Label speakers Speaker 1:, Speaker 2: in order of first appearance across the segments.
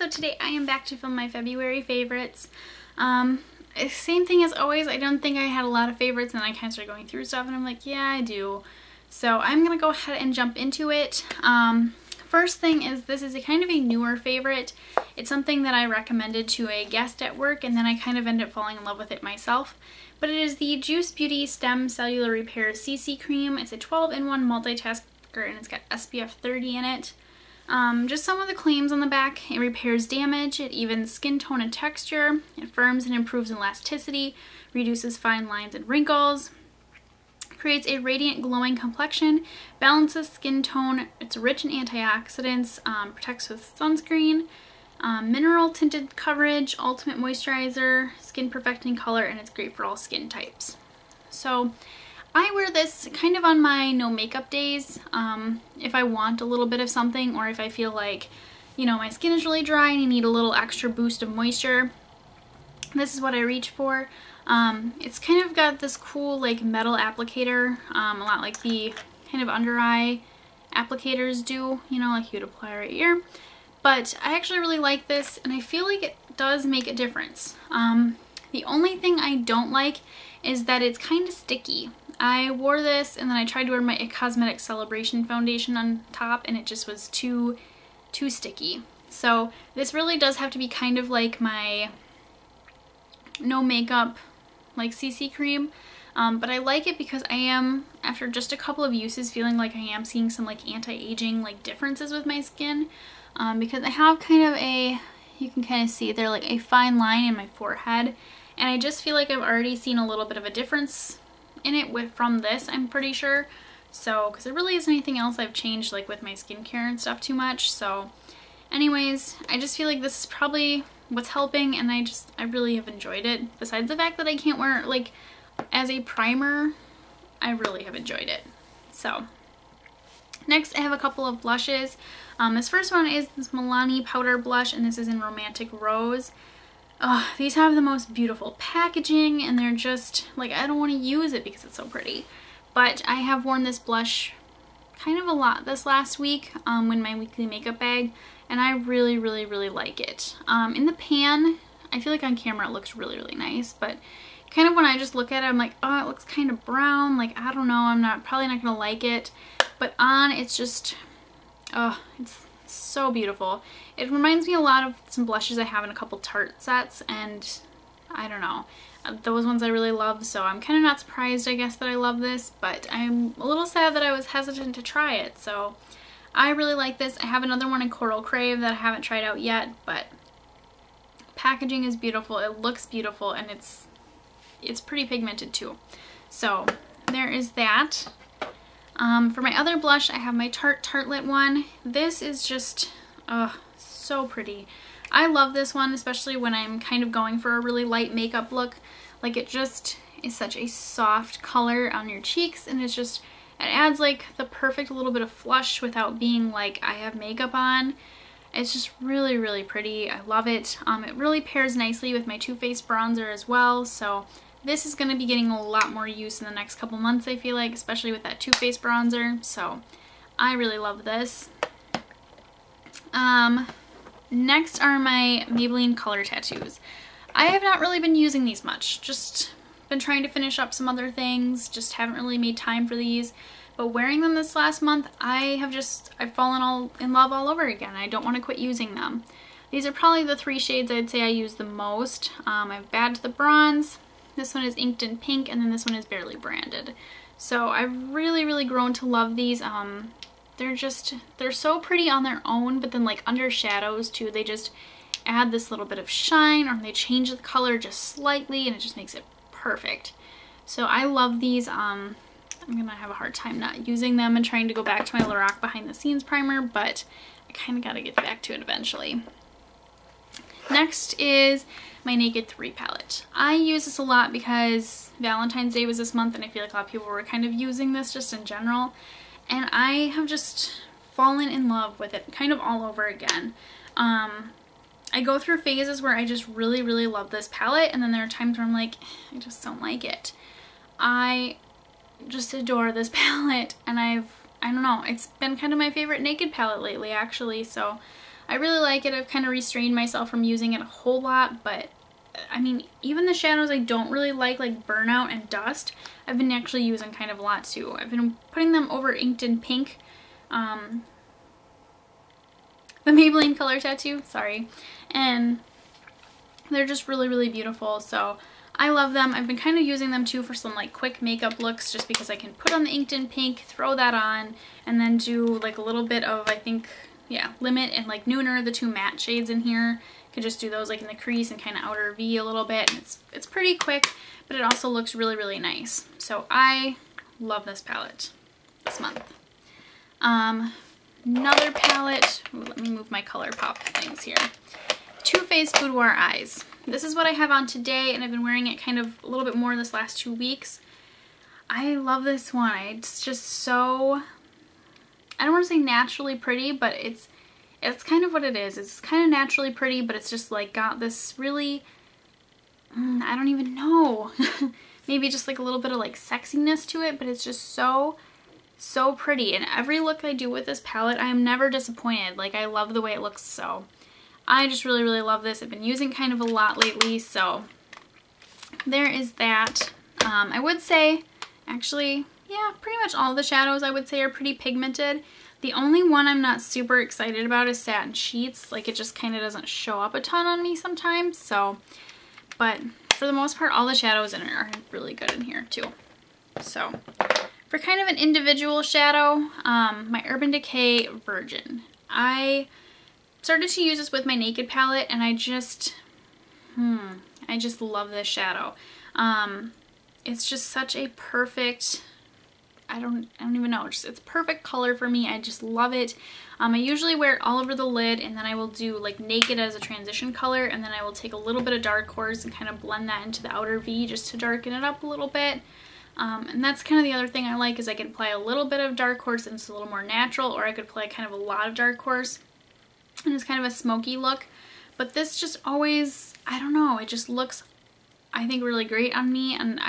Speaker 1: So today I am back to film my February favorites. Same thing as always. I don't think I had a lot of favorites, and then I kind of started going through stuff and I'm like, yeah, I do. So I'm gonna go ahead and jump into it. First thing is, this is a kind of a newer favorite. It's something that I recommended to a guest at work, and then I kind of ended up falling in love with it myself. But it is the Juice Beauty Stem Cellular Repair CC Cream. It's a 12-in-1 multitasker, and it's got SPF 30 in it. Just some of the claims on the back: it repairs damage, it evens skin tone and texture, it firms and improves elasticity, reduces fine lines and wrinkles, creates a radiant glowing complexion, balances skin tone, it's rich in antioxidants, protects with sunscreen, mineral tinted coverage, ultimate moisturizer, skin perfecting color, and it's great for all skin types. So I wear this kind of on my no makeup days, if I want a little bit of something, or if I feel like, you know, my skin is really dry and I need a little extra boost of moisture. This is what I reach for. It's kind of got this cool like metal applicator, a lot like the kind of under eye applicators do, you know, like you'd apply right here. But I actually really like this, and I feel like it does make a difference. The only thing I don't like is that it's kind of sticky. I wore this and then I tried to wear my Cosmetics Celebration foundation on top, and it just was too sticky. So this really does have to be kind of like my no makeup like CC cream. But I like it because I am, after just a couple of uses, feeling like I am seeing some like anti-aging like differences with my skin. Because I have kind of a, you can kind of see there, like a fine line in my forehead, and I just feel like I've already seen a little bit of a difference in it from this, I'm pretty sure. So, because there really isn't anything else I've changed like with my skincare and stuff too much. So anyways, I just feel like this is probably what's helping, and I really have enjoyed it. Besides the fact that I can't wear it like as a primer, I really have enjoyed it. So next I have a couple of blushes. This first one is this Milani powder blush, and this is in Romantic Rose. These have the most beautiful packaging, and they're just like, I don't want to use it because it's so pretty. But I have worn this blush kind of a lot this last week in my weekly makeup bag, and I really like it. In the pan, I feel like on camera it looks really nice, but kind of when I just look at it, I'm like, oh, it looks kind of brown. Like, I don't know, I'm probably not gonna like it. But on, it's just, oh, it's so beautiful. It reminds me a lot of some blushes I have in a couple Tarte sets, and I don't know, those ones I really love, so I'm kind of not surprised, I guess, that I love this, but I'm a little sad that I was hesitant to try it. So I really like this. I have another one in Coral Crave that I haven't tried out yet, but packaging is beautiful, it looks beautiful, and it's pretty pigmented too. So there is that. For my other blush, I have my Tarte Tartelette one. This is just, so pretty. I love this one, especially when I'm kind of going for a really light makeup look. Like, it just is such a soft color on your cheeks, and it's just, it adds like the perfect little bit of flush without being like I have makeup on. It's just really pretty. I love it. It really pairs nicely with my Too Faced bronzer as well, so this is going to be getting a lot more use in the next couple months, I feel like, especially with that Too Faced bronzer. So I really love this. Next are my Maybelline color tattoos. I have not really been using these much. Just been trying to finish up some other things. Just haven't really made time for these. But wearing them this last month, I've fallen in love all over again. I don't want to quit using them. These are probably the 3 shades I'd say I use the most. I have Bad to the Bronze. This one is Inked in Pink, and then this one is Barely Branded. So I've really grown to love these. They're so pretty on their own, but then like under shadows too, they just add this little bit of shine, or they change the color just slightly, and it just makes it perfect. So I love these. I'm gonna have a hard time not using them and trying to go back to my Lorac Behind the Scenes primer, but I kind of gotta get back to it eventually. Next is my Naked 3 palette. I use this a lot because Valentine's Day was this month, and I feel like a lot of people were kind of using this just in general, and I have just fallen in love with it kind of all over again. I go through phases where I just really love this palette, and then there are times where I'm like, I just don't like it. I just adore this palette, and I don't know, it's been kind of my favorite Naked palette lately, actually, so I really like it. I've kind of restrained myself from using it a whole lot, but I mean, even the shadows I don't really like Burnout and Dust, I've been actually using kind of a lot too. I've been putting them over Inked in Pink, the Maybelline Color Tattoo, sorry, and they're just really, really beautiful, so I love them. I've been kind of using them too for some like quick makeup looks, just because I can put on the Inked in Pink, throw that on, and then do like a little bit of, I think, yeah, Limit and like Nooner, the two matte shades in here. Could just do those like in the crease and kind of outer V a little bit. And it's pretty quick, but it also looks really, really nice. So I love this palette this month. Another palette, ooh, let me move my Colourpop things here. Too Faced Boudoir Eyes. This is what I have on today, and I've been wearing it kind of a little bit more this last 2 weeks. I love this one. It's just so, I don't want to say naturally pretty, but it's kind of what it is. It's kind of naturally pretty, but it's just like got this really, I don't even know, maybe just like a little bit of like sexiness to it, but it's just so pretty. And every look I do with this palette, I am never disappointed. Like, I love the way it looks, so I just really, really love this. I've been using kind of a lot lately, so there is that. I would say, actually, yeah, pretty much all the shadows I would say are pretty pigmented. The only one I'm not super excited about is Satin Sheets. Like, it just kind of doesn't show up a ton on me sometimes, so, but for the most part, all the shadows in it are really good in here too. So, for kind of an individual shadow, my Urban Decay Virgin. I started to use this with my Naked palette, and I just love this shadow. It's just such a perfect, I don't even know, it's perfect color for me. I just love it. I usually wear it all over the lid, and then I will do like Naked as a transition color, and then I will take a little bit of Dark Horse and kind of blend that into the outer V just to darken it up a little bit. And that's kind of the other thing I like, is I can apply a little bit of Dark Horse and it's a little more natural, or I could apply kind of a lot of Dark Horse and it's kind of a smoky look. But this just always, I don't know, it just looks, I think, really great on me. And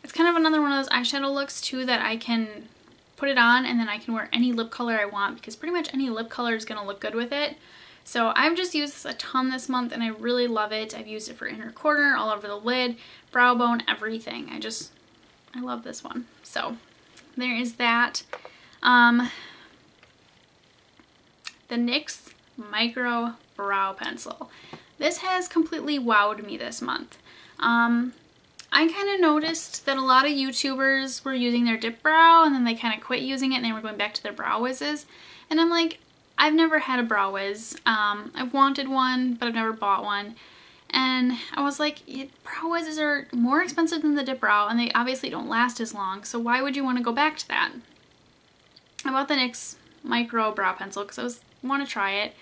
Speaker 1: it's kind of another one of those eyeshadow looks too that I can put it on and then I can wear any lip color I want, because pretty much any lip color is going to look good with it. So I've just used this a ton this month and I really love it. I've used it for inner corner, all over the lid, brow bone, everything. I love this one. So there is that. The NYX Micro Brow Pencil. This has completely wowed me this month. I kind of noticed that a lot of YouTubers were using their dip brow and then they kind of quit using it and they were going back to their brow wizzes. And I'm like, I've never had a brow wiz. I've wanted one, but I've never bought one. And I was like, brow wizzes are more expensive than the dip brow and they obviously don't last as long, so why would you want to go back to that? I bought the NYX Micro Brow Pencil because I want to try it,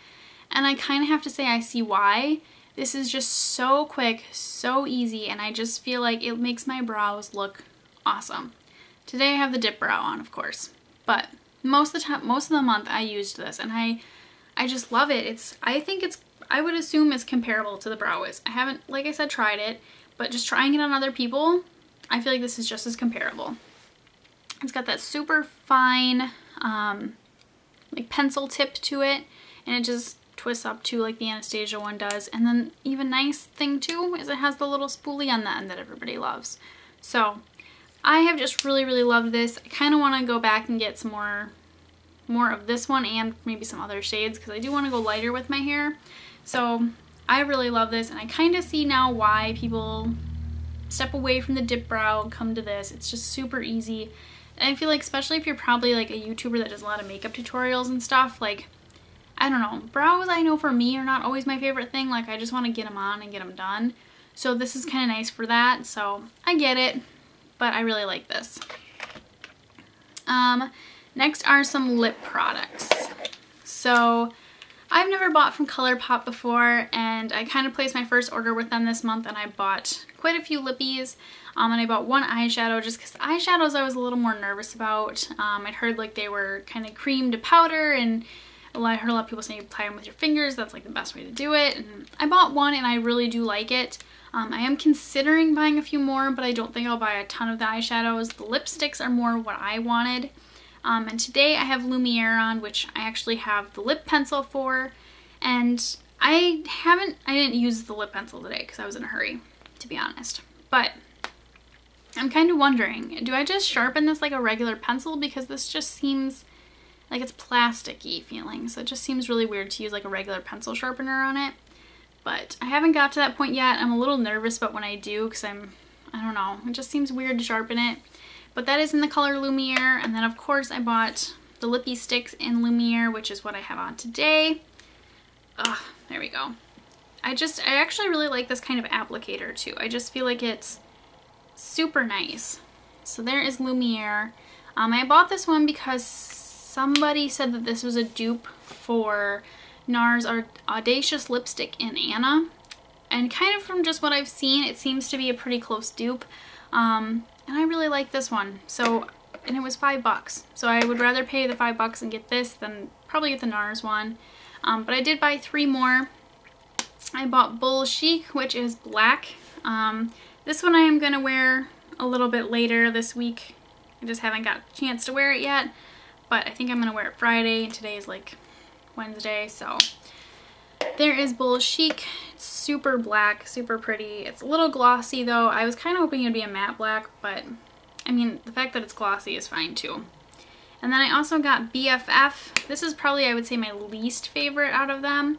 Speaker 1: and I kind of have to say I see why. This is just so quick, so easy, and I just feel like it makes my brows look awesome. Today I have the dip brow on, of course, but most of the month I used this, and I just love it. I would assume it's comparable to the Brow Wiz. I haven't, like I said, tried it, but just trying it on other people, I feel like this is just as comparable. It's got that super fine, like pencil tip to it, and it just twists up to like the Anastasia one does. And then even nice thing too is it has the little spoolie on the end that everybody loves. So I have just really, really loved this. I kind of want to go back and get some more of this one and maybe some other shades, because I do want to go lighter with my hair. So I really love this, and I kind of see now why people step away from the dip brow and come to this. It's just super easy. And I feel like, especially if you're probably like a YouTuber that does a lot of makeup tutorials and stuff, like, I don't know, brows I know for me are not always my favorite thing. Like, I just want to get them on and get them done. So this is kind of nice for that. So I get it, but I really like this. Next are some lip products. So I've never bought from Colourpop before, and I kind of placed my first order with them this month, and I bought quite a few lippies, and I bought one eyeshadow just because eyeshadows I was a little more nervous about. I'd heard like they were kind of cream to powder, and I heard a lot of people say you apply them with your fingers. That's like the best way to do it. And I bought one and I really do like it. I am considering buying a few more, but I don't think I'll buy a ton of the eyeshadows. The lipsticks are more what I wanted. And today I have Lumiere on, which I actually have the lip pencil for. And I didn't use the lip pencil today because I was in a hurry, to be honest. But I'm kind of wondering, do I just sharpen this like a regular pencil? Because this just seems like it's plasticky feeling. So it just seems really weird to use like a regular pencil sharpener on it. But I haven't got to that point yet. I'm a little nervous about when I do because I don't know, it just seems weird to sharpen it. But that is in the color Lumiere. And then of course I bought the lippy sticks in Lumiere, which is what I have on today. Ugh, there we go. I actually really like this kind of applicator too. I just feel like it's super nice. So there is Lumiere. I bought this one because somebody said that this was a dupe for NARS Audacious Lipstick in Anna. And kind of from just what I've seen, it seems to be a pretty close dupe. And I really like this one. So, and it was $5. So I would rather pay the $5 and get this than probably get the NARS one. But I did buy 3 more. I bought Bull Chic, which is black. This one I am going to wear a little bit later this week. I just haven't got a chance to wear it yet. But I think I'm going to wear it Friday. Today is like Wednesday, so there is Bull Chic. It's super black, super pretty. It's a little glossy though. I was kind of hoping it'd be a matte black, but I mean, the fact that it's glossy is fine too. And then I also got BFF. This is probably, I would say, my least favorite out of them.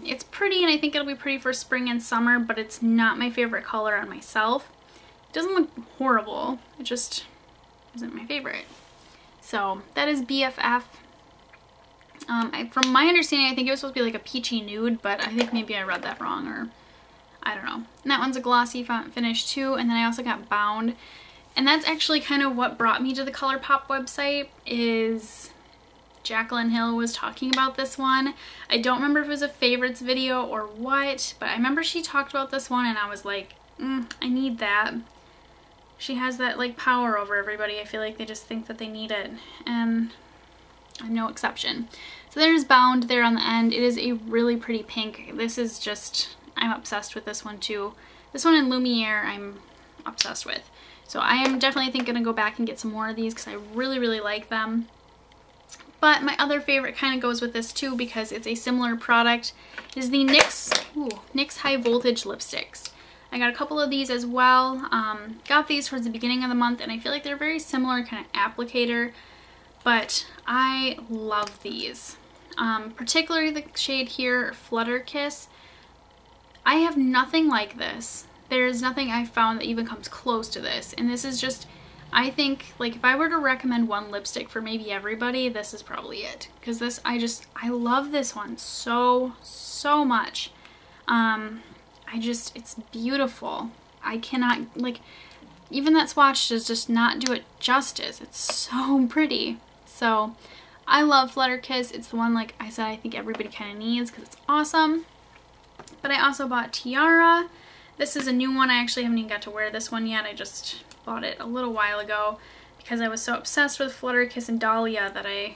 Speaker 1: It's pretty, and I think it'll be pretty for spring and summer, but it's not my favorite color on myself. It doesn't look horrible, it just isn't my favorite. So that is BFF. From my understanding, I think it was supposed to be like a peachy nude, but I think maybe I read that wrong, or I don't know. And that one's a glossy finish too. And then I also got Bound. And that's actually kind of what brought me to the Colourpop website, is Jaclyn Hill was talking about this one. I don't remember if it was a favorites video or what, but I remember she talked about this one and I was like, I need that. She has that like power over everybody. I feel like they just think that they need it, and I'm no exception. So there's Bound there on the end. It is a really pretty pink. This is just, I'm obsessed with this one too. This one in Lumiere I'm obsessed with. So I am definitely going to go back and get some more of these because I really, really like them. But my other favorite kind of goes with this too because it's a similar product. It is the NYX High Voltage Lipsticks. I got a couple of these as well. Got these towards the beginning of the month, and I feel like they're very similar kind of applicator, but I love these. Particularly the shade here, Flutter Kiss. I have nothing like this. There's nothing I've found that even comes close to this, and this is just, I think, like if I were to recommend one lipstick for maybe everybody, this is probably it. Because this, I love this one so much. It's beautiful. I cannot, like, even that swatch does just not do it justice. It's so pretty. So I love Flutter Kiss. It's the one, like I said, I think everybody kind of needs because it's awesome. But I also bought Tiara. This is a new one. I actually haven't even got to wear this one yet. I just bought it a little while ago because I was so obsessed with Flutter Kiss and Dahlia that I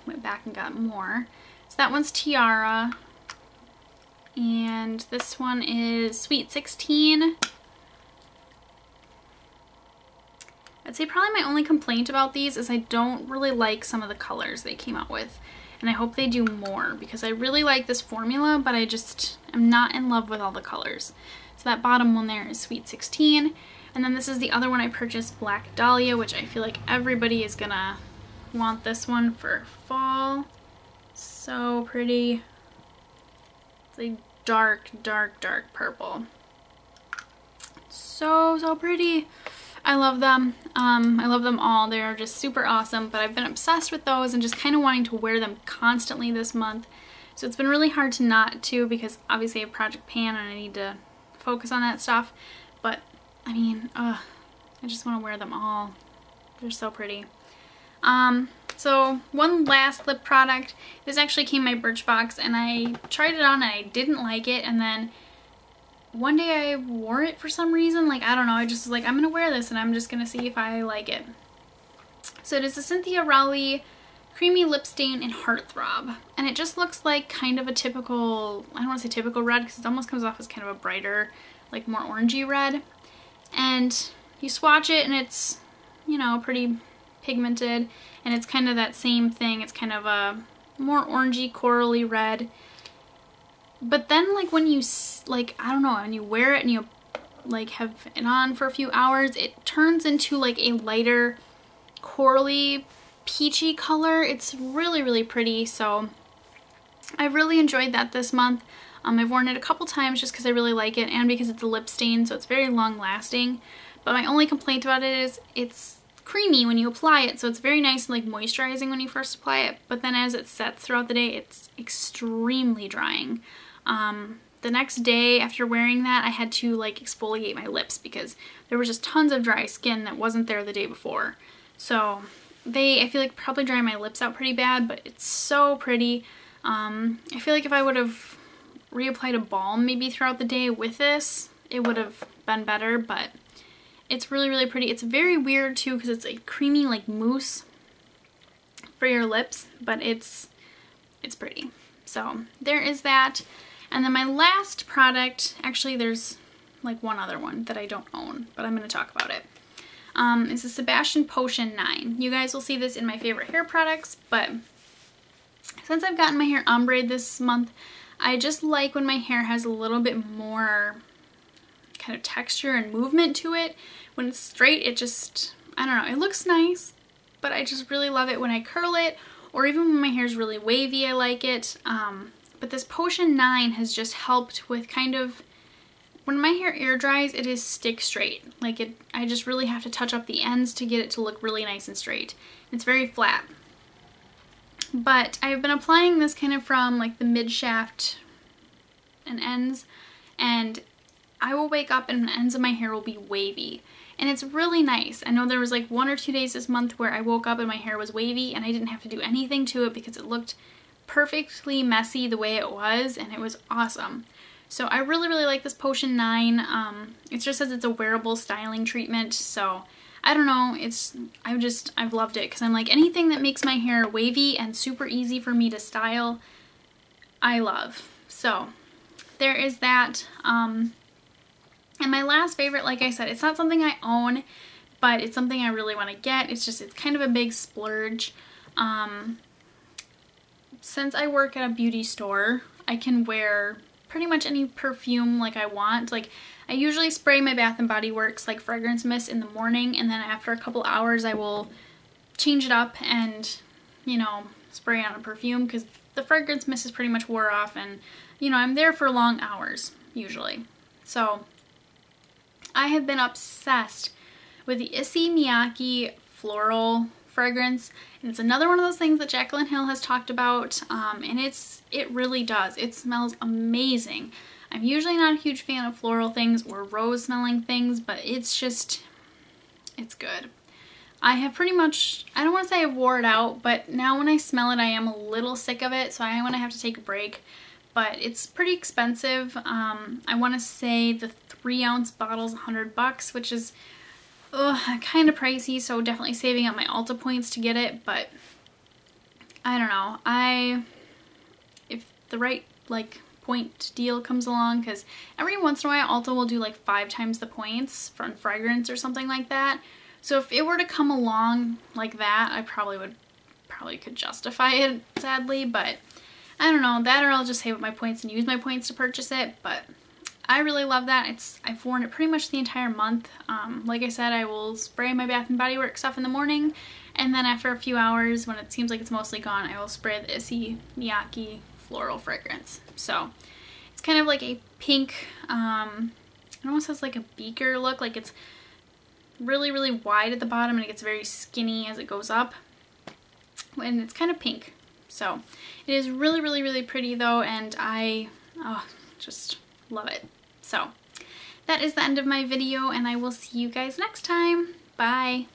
Speaker 1: went back and got more. So that one's Tiara. And this one is Sweet 16. I'd say probably my only complaint about these is I don't really like some of the colors they came out with. And I hope they do more because I really like this formula, but I just am not in love with all the colors. So that bottom one there is Sweet 16. And then this is the other one I purchased, Black Dahlia, which I feel like everybody is gonna want this one for fall. So pretty. It's a dark purple. So pretty. I love them. I love them all. They're just super awesome, but I've been obsessed with those and just kind of wanting to wear them constantly this month. So it's been really hard to not to, because obviously I have Project Pan and I need to focus on that stuff. But I mean, I just want to wear them all. They're so pretty. So one last lip product. This actually came in my Birchbox and I tried it on and I didn't like it, and then one day I wore it for some reason. Like, I don't know, I just was like, I'm gonna wear this and I'm just gonna see if I like it. So it is a Cynthia Rowley Creamy Lip Stain in Heartthrob, and it just looks like kind of a typical, I don't want to say typical red because it almost comes off as kind of a brighter, like more orangey red. And you swatch it and it's, you know, pretty pigmented, and it's kind of that same thing. It's kind of a more orangey corally red, But then like when you, like, I don't know, when you wear it and you like have it on for a few hours, it turns into like a lighter corally peachy color. It's really, really pretty. So I've really enjoyed that this month. I've worn it a couple times just because I really like it and because it's a lip stain, so it's very long lasting. But my only complaint about it is it's creamy when you apply it, so it's very nice and like moisturizing when you first apply it, but then as it sets throughout the day, it's extremely drying. The next day after wearing that, I had to like exfoliate my lips because there was just tons of dry skin that wasn't there the day before. So I feel like probably dry my lips out pretty bad, but it's so pretty. I feel like if I would have reapplied a balm maybe throughout the day with this, it would have been better, but it's really, really pretty. It's very weird too because it's a creamy like mousse for your lips, but it's pretty. So there is that. And then my last product, actually there's like one other one that I don't own, but I'm going to talk about it. It's the Sebastian Potion 9. You guys will see this in my favorite hair products, but since I've gotten my hair ombre this month, I just like when my hair has a little bit more kind of texture and movement to it. When it's straight, it just, I don't know, it looks nice, but I just really love it when I curl it, or even when my hair is really wavy, I like it. But this Potion 9 has just helped with kind of, when my hair air dries, it is stick straight. Like I just really have to touch up the ends to get it to look really nice and straight. It's very flat. But I've been applying this kind of from like the mid shaft and ends, and I will wake up and the ends of my hair will be wavy. And it's really nice. I know there was like 1 or 2 days this month where I woke up and my hair was wavy and I didn't have to do anything to it because it looked perfectly messy the way it was, and it was awesome. So I really, really like this Potion 9. It just says it's a wearable styling treatment, so I don't know, I've loved it because I'm like, anything that makes my hair wavy and super easy for me to style, I love. So there is that. And my last favorite, like I said, it's not something I own, but it's something I really want to get. It's kind of a big splurge. Since I work at a beauty store, I can wear pretty much any perfume like I want. Like I usually spray my Bath & Body Works like fragrance mist in the morning, and then after a couple hours I will change it up and, you know, spray on a perfume because the fragrance mist is pretty much wore off, and, you know, I'm there for long hours usually. So I have been obsessed with the Issey Miyake floral fragrance, and it's another one of those things that Jaclyn Hill has talked about, and it really does. It smells amazing. I'm usually not a huge fan of floral things or rose smelling things, but it's good. I have pretty much, I don't want to say I've wore it out, but now when I smell it I am a little sick of it, so I want to have to take a break. But it's pretty expensive. I want to say the 3-ounce bottle's $100, which is kind of pricey, so definitely saving up my Ulta points to get it. But I don't know, if the right like point deal comes along, because every once in a while Ulta will do like 5 times the points for fragrance or something like that. So if it were to come along like that, I probably could justify it, sadly. But I don't know, that or I'll just save up my points and use my points to purchase it. But I really love that. I've worn it pretty much the entire month. Like I said, I will spray my Bath & Body Works stuff in the morning, and then after a few hours, when it seems like it's mostly gone, I will spray the Issey Miyake floral fragrance. So it's kind of like a pink, it almost has like a beaker look, like it's really, really wide at the bottom and it gets very skinny as it goes up, and it's kind of pink. So it is really, really, really pretty though, and I just love it. So that is the end of my video, and I will see you guys next time. Bye!